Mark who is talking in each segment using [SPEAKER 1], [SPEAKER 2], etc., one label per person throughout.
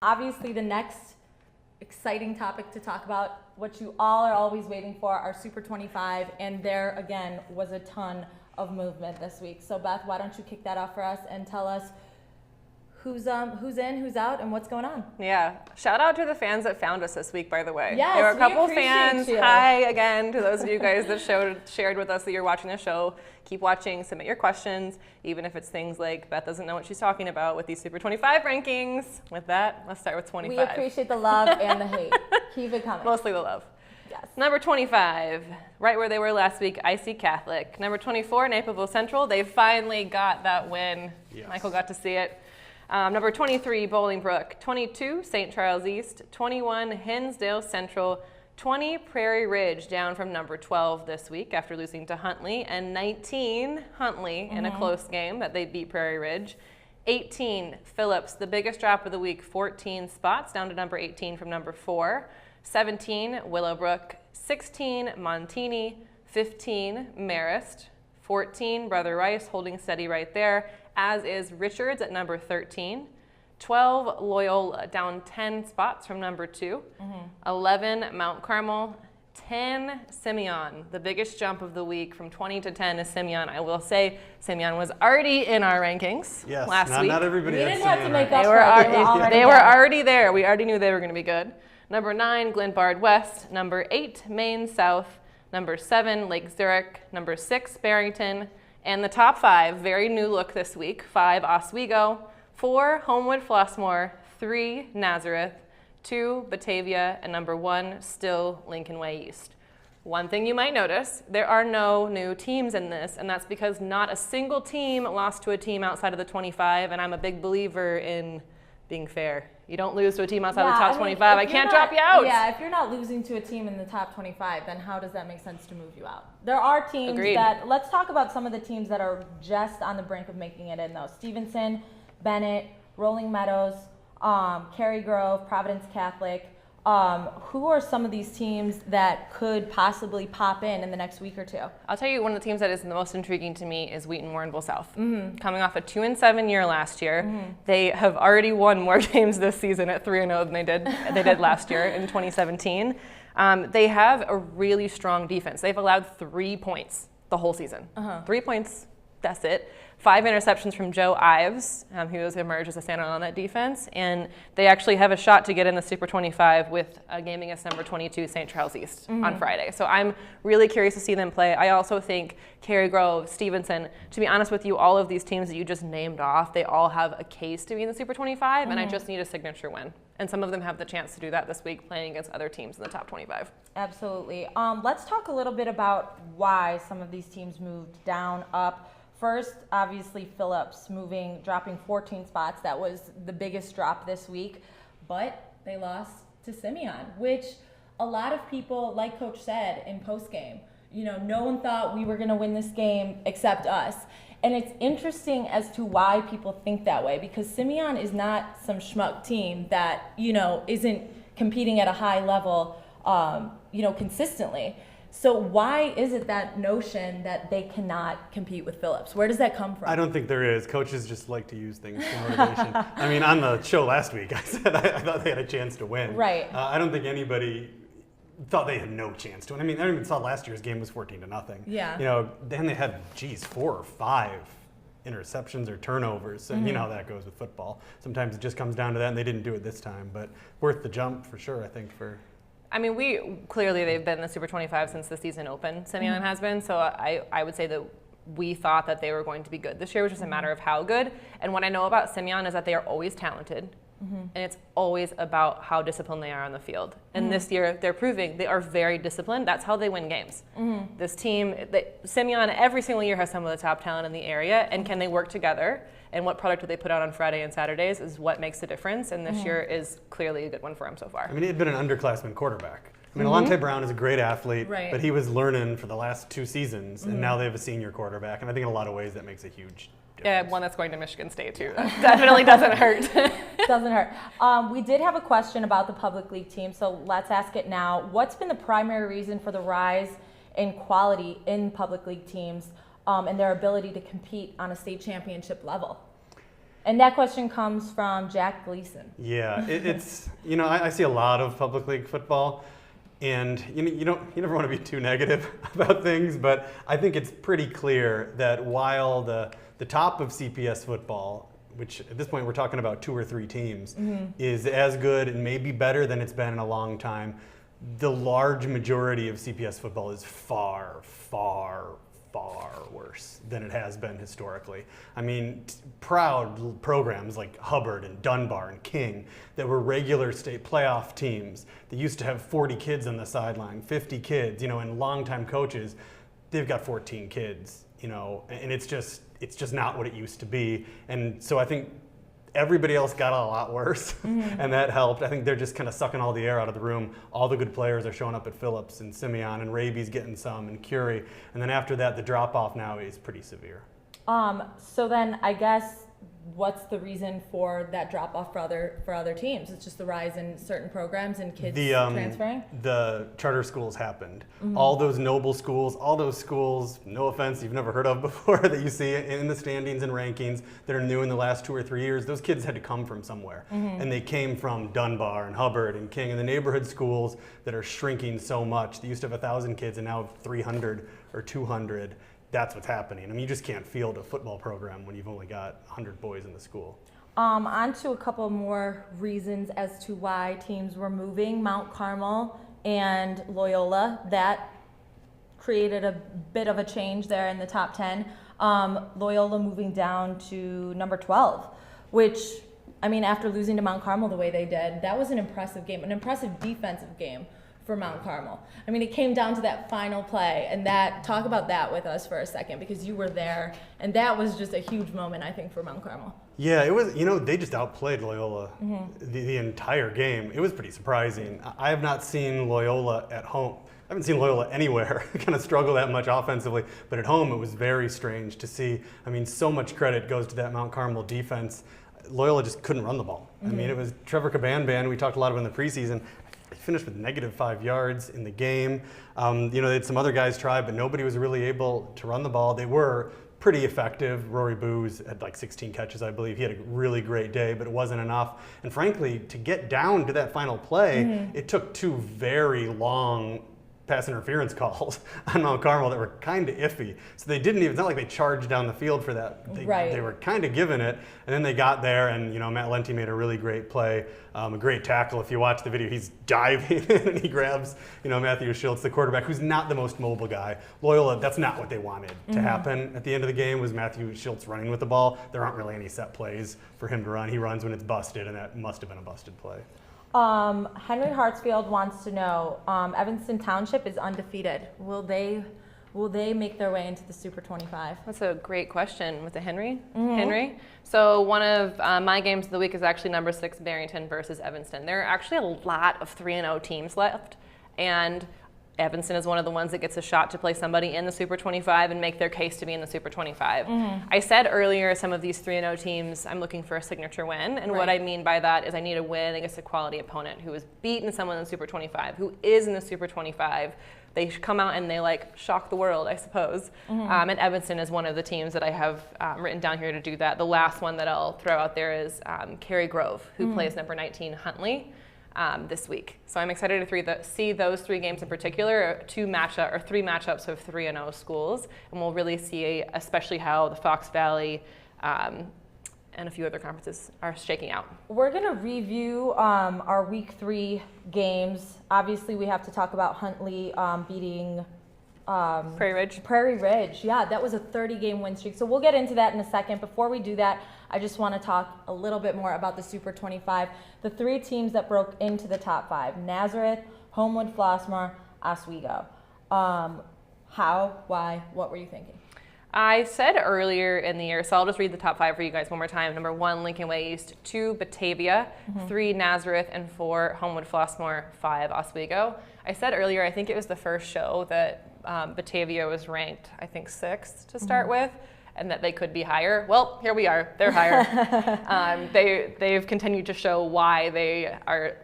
[SPEAKER 1] Obviously, the next exciting topic to talk about, what you all are always waiting for, our Super 25, and there, again, was a ton of movement this week. So, Beth, why don't you kick that off for us and tell us who's in, who's out, and what's going on?
[SPEAKER 2] Yeah. Shout out to the fans that found us this week, by the way.
[SPEAKER 1] Yes,
[SPEAKER 2] there were a couple
[SPEAKER 1] we appreciate
[SPEAKER 2] fans.
[SPEAKER 1] you.
[SPEAKER 2] Hi again to those of you guys that shared with us that you're watching the show. Keep watching, submit your questions, even if it's things like Beth doesn't know what she's talking about with these Super 25 rankings. With that, let's start with 25.
[SPEAKER 1] We appreciate the love and the hate. Keep it coming.
[SPEAKER 2] Mostly the love.
[SPEAKER 1] Yes.
[SPEAKER 2] Number 25, right where they were last week, IC Catholic. Number 24, Naperville Central. They finally got that win.
[SPEAKER 3] Yes.
[SPEAKER 2] Michael got to see it. Number 23, Bolingbrook. 22, St. Charles East. 21, Hinsdale Central. 20, Prairie Ridge, down from number 12 this week after losing to Huntley. And 19, Huntley in a close game that they beat Prairie Ridge. 18, Phillips, the biggest drop of the week, 14 spots, down to number 18 from number 4. 17, Willowbrook. 16, Montini. 15, Marist. 14, Brother Rice, holding steady right there, as is Richards at number 13. 12, Loyola, down 10 spots from number 2. 11, Mount Carmel. 10, Simeon. The biggest jump of the week from 20 to 10 is Simeon. I will say Simeon was already in our rankings last week.
[SPEAKER 3] Not everybody
[SPEAKER 1] We
[SPEAKER 3] had
[SPEAKER 1] didn't have to
[SPEAKER 3] Simeon
[SPEAKER 1] make
[SPEAKER 3] ranked.
[SPEAKER 1] up
[SPEAKER 2] They were already there. We already knew they were going to be good. Number 9, Glenbard West. Number 8, Maine South. Number 7, Lake Zurich. Number 6, Barrington. And the top 5, very new look this week. 5, Oswego. 4, Homewood Flossmoor. 3, Nazareth. 2, Batavia. And number 1, still Lincoln Way East. One thing you might notice, there are no new teams in this, and that's because not a single team lost to a team outside of the 25, and I'm a big believer in being fair. You don't lose to a team outside of the top 25. I can't drop you out.
[SPEAKER 1] Yeah, if you're not losing to a team in the top 25, then how does that make sense to move you out? There are teams
[SPEAKER 2] Agreed.
[SPEAKER 1] that, let's talk about some of the teams that are just on the brink of making it in though. Stevenson, Bennett, Rolling Meadows, Cary Grove, Providence Catholic. Who are some of these teams that could possibly pop in the next week or two?
[SPEAKER 2] I'll tell you, one of the teams that is the most intriguing to me is Wheaton Warrenville South. Coming off a 2-7 year last year, they have already won more games this season at 3-0 than they did last year in 2017. They have a really strong defense. They've allowed 3 points the whole season. 3 points, that's it. 5 interceptions from Joe Ives, who has emerged as a standout on that defense. And they actually have a shot to get in the Super 25 with a game against number 22, St. Charles East, on Friday. So I'm really curious to see them play. I also think Cary Grove, Stevenson, to be honest with you, all of these teams that you just named off, they all have a case to be in the Super 25, and I just need a signature win. And some of them have the chance to do that this week playing against other teams in the top 25.
[SPEAKER 1] Absolutely. Let's talk a little bit about why some of these teams moved down, up. First, obviously, Phillips dropping 14 spots. That was the biggest drop this week. But they lost to Simeon, which a lot of people, like Coach said in postgame, no one thought we were going to win this game except us. And it's interesting as to why people think that way, because Simeon is not some schmuck team that, isn't competing at a high level, consistently. So why is it that notion that they cannot compete with Phillips? Where does that come from?
[SPEAKER 3] I don't think there is. Coaches just like to use things for motivation. I mean, on the show last week, I said I thought they had a chance to win.
[SPEAKER 1] Right.
[SPEAKER 3] I don't think anybody thought they had no chance to win. I mean, I even saw last year's game was 14-0.
[SPEAKER 1] Yeah.
[SPEAKER 3] Then they had, 4 or 5 interceptions or turnovers. And you know how that goes with football. Sometimes it just comes down to that, and they didn't do it this time. But worth the jump for sure, I think, for...
[SPEAKER 2] I mean, they've been in the Super 25 since the season opened. Simeon has been, so I would say that we thought that they were going to be good this year, which is a matter of how good. And what I know about Simeon is that they are always talented, and it's always about how disciplined they are on the field. And this year, they're proving they are very disciplined. That's how they win games. This team, Simeon, every single year has some of the top talent in the area, and can they work together? And what product do they put out on Friday and Saturdays is what makes the difference, and this year is clearly a good one for him so far.
[SPEAKER 3] I mean, he had been an underclassman quarterback. I mean, Alante Brown is a great athlete,
[SPEAKER 1] Right.
[SPEAKER 3] but he was learning for the last 2 seasons, and now they have a senior quarterback, and I think in a lot of ways that makes a huge difference.
[SPEAKER 2] Yeah, one that's going to Michigan State too. That definitely doesn't hurt.
[SPEAKER 1] Doesn't hurt. We did have a question about the public league team, so let's ask it now. What's been the primary reason for the rise in quality in public league teams and their ability to compete on a state championship level? And that question comes from Jack Gleason.
[SPEAKER 3] Yeah, it's, I see a lot of public league football, and you never want to be too negative about things, but I think it's pretty clear that while the top of CPS football, which at this point we're talking about 2 or 3 teams, is as good and maybe better than it's been in a long time, the large majority of CPS football is far, far, far worse than it has been historically. I mean, proud programs like Hubbard and Dunbar and King that were regular state playoff teams that used to have 40 kids on the sideline, 50 kids, and longtime coaches, they've got 14 kids, and it's just not what it used to be. And so I think everybody else got a lot worse, and that helped. I think they're just kind of sucking all the air out of the room. All the good players are showing up at Phillips and Simeon, and Raby's getting some, and Curie. And then after that, the drop-off now is pretty severe.
[SPEAKER 1] So then I guess what's the reason for that drop-off for other teams? It's just the rise in certain programs and kids transferring?
[SPEAKER 3] The charter schools happened. All those noble schools, all those schools, no offense, you've never heard of before, that you see in the standings and rankings that are new in the last 2 or 3 years, those kids had to come from somewhere. And they came from Dunbar and Hubbard and King and the neighborhood schools that are shrinking so much. They used to have 1,000 kids and now have 300 or 200. That's what's happening. I mean, you just can't field a football program when you've only got 100 boys in the school.
[SPEAKER 1] On to a couple more reasons as to why teams were moving. Mount Carmel and Loyola, that created a bit of a change there in the top 10. Loyola moving down to number 12, which, I mean, after losing to Mount Carmel the way they did, that was an impressive game, an impressive defensive game for Mount Carmel. I mean, it came down to that final play, and talk about that with us for a second, because you were there, and that was just a huge moment, I think, for Mount Carmel.
[SPEAKER 3] Yeah, it was, they just outplayed Loyola the entire game. It was pretty surprising. I have not seen Loyola at home. I haven't seen Loyola anywhere kind of struggle that much offensively, but at home it was very strange to see. I mean, so much credit goes to that Mount Carmel defense. Loyola just couldn't run the ball. I mean, it was Trevor Cabanban, we talked a lot about in the preseason. He finished with -5 yards in the game. They had some other guys try, but nobody was really able to run the ball. They were pretty effective. Rory Booz had like 16 catches, I believe. He had a really great day, but it wasn't enough. And frankly, to get down to that final play, it took 2 very long pass interference calls on Mount Carmel that were kind of iffy. So they didn't even, it's not like they charged down the field for that. They were kind of giving it. And then they got there, and Matt Lenti made a really great play, a great tackle. If you watch the video, he's diving in and he grabs, Matthew Schultz, the quarterback, who's not the most mobile guy. Loyola, that's not what they wanted to happen at the end of the game, was Matthew Schultz running with the ball. There aren't really any set plays for him to run. He runs when it's busted, and that must have been a busted play.
[SPEAKER 1] Henry Hartsfield wants to know, Evanston Township is undefeated. Will they make their way into the Super 25?
[SPEAKER 2] That's a great question with the Henry. So one of my games of the week is actually number 6 Barrington versus Evanston. There are actually a lot of 3-0 teams left, and Evanston is one of the ones that gets a shot to play somebody in the Super 25 and make their case to be in the Super 25. I said earlier, some of these 3-0 teams, I'm looking for a signature win. And what I mean by that is I need a win against a quality opponent who has beaten someone in the Super 25, who is in the Super 25. They come out and they shock the world, I suppose. And Evanston is one of the teams that I have written down here to do that. The last one that I'll throw out there is Cary Grove, who plays number 19 Huntley. This week. So I'm excited to see those 3 games in particular, 3 matchups of 3-0 schools, and we'll really see especially how the Fox Valley and a few other conferences are shaking out.
[SPEAKER 1] We're going to review our week 3 games. Obviously, we have to talk about Huntley beating
[SPEAKER 2] Prairie Ridge.
[SPEAKER 1] Yeah, that was a 30-game win streak. So we'll get into that in a second. Before we do that, I just want to talk a little bit more about the Super 25. The 3 teams that broke into the top 5: Nazareth, Homewood Flossmoor, Oswego. How, why, what were you thinking?
[SPEAKER 2] I said earlier in the year, so I'll just read the top 5 for you guys one more time. Number 1, Lincoln Way East. 2, Batavia. 3, Nazareth. And 4, Homewood Flossmoor. 5, Oswego. I said earlier, I think it was the first show that Batavia was ranked, I think, 6th to start with, and that they could be higher. Well, here we are. They're higher. They've continued to show why they are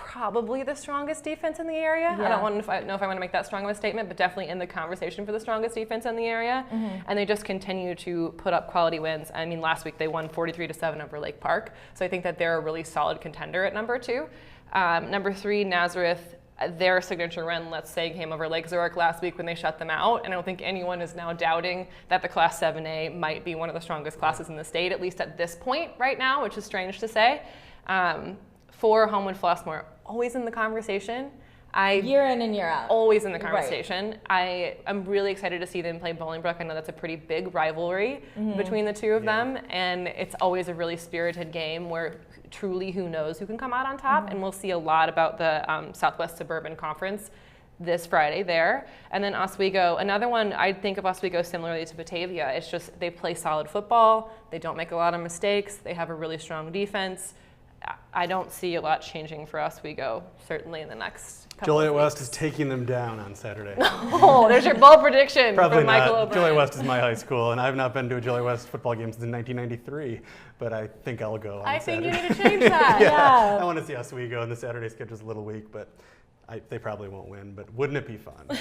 [SPEAKER 2] probably the strongest defense in the area.
[SPEAKER 1] Yeah.
[SPEAKER 2] I don't know if I want to make that strong of a statement, but definitely in the conversation for the strongest defense in the area. And they just continue to put up quality wins. I mean, last week they won 43-7 over Lake Park. So I think that they're a really solid contender at number 2. Number 3, Nazareth. Their signature run, let's say, came over Lake Zurich last week when they shut them out. And I don't think anyone is now doubting that the Class 7A might be one of the strongest classes in the state, at least at this point right now, which is strange to say. 4, Homewood Flossmoor, always in the conversation.
[SPEAKER 1] Year in and year out.
[SPEAKER 2] Always in the conversation. Right. I'm really excited to see them play Bolingbrook. I know that's a pretty big rivalry between the two of them. And it's always a really spirited game where truly who knows who can come out on top. And we'll see a lot about the Southwest Suburban Conference this Friday there. And then Oswego, another one, I think of Oswego similarly to Batavia. It's just they play solid football. They don't make a lot of mistakes. They have a really strong defense. I don't see a lot changing for Oswego, certainly in the next couple
[SPEAKER 3] Joliet
[SPEAKER 2] of
[SPEAKER 3] West
[SPEAKER 2] weeks.
[SPEAKER 3] is taking them down on Saturday.
[SPEAKER 2] Oh, there's your bold prediction
[SPEAKER 3] Probably
[SPEAKER 2] from Michael
[SPEAKER 3] not.
[SPEAKER 2] O'Brien.
[SPEAKER 3] Joliet West is my high school, and I've not been to a Joliet West football game since 1993, but I think I'll go on
[SPEAKER 2] I think
[SPEAKER 3] Saturday.
[SPEAKER 2] you need to change that.
[SPEAKER 1] Yeah.
[SPEAKER 3] I want to see Oswego, and the Saturday schedule's a little weak, but they probably won't win, but wouldn't it be fun?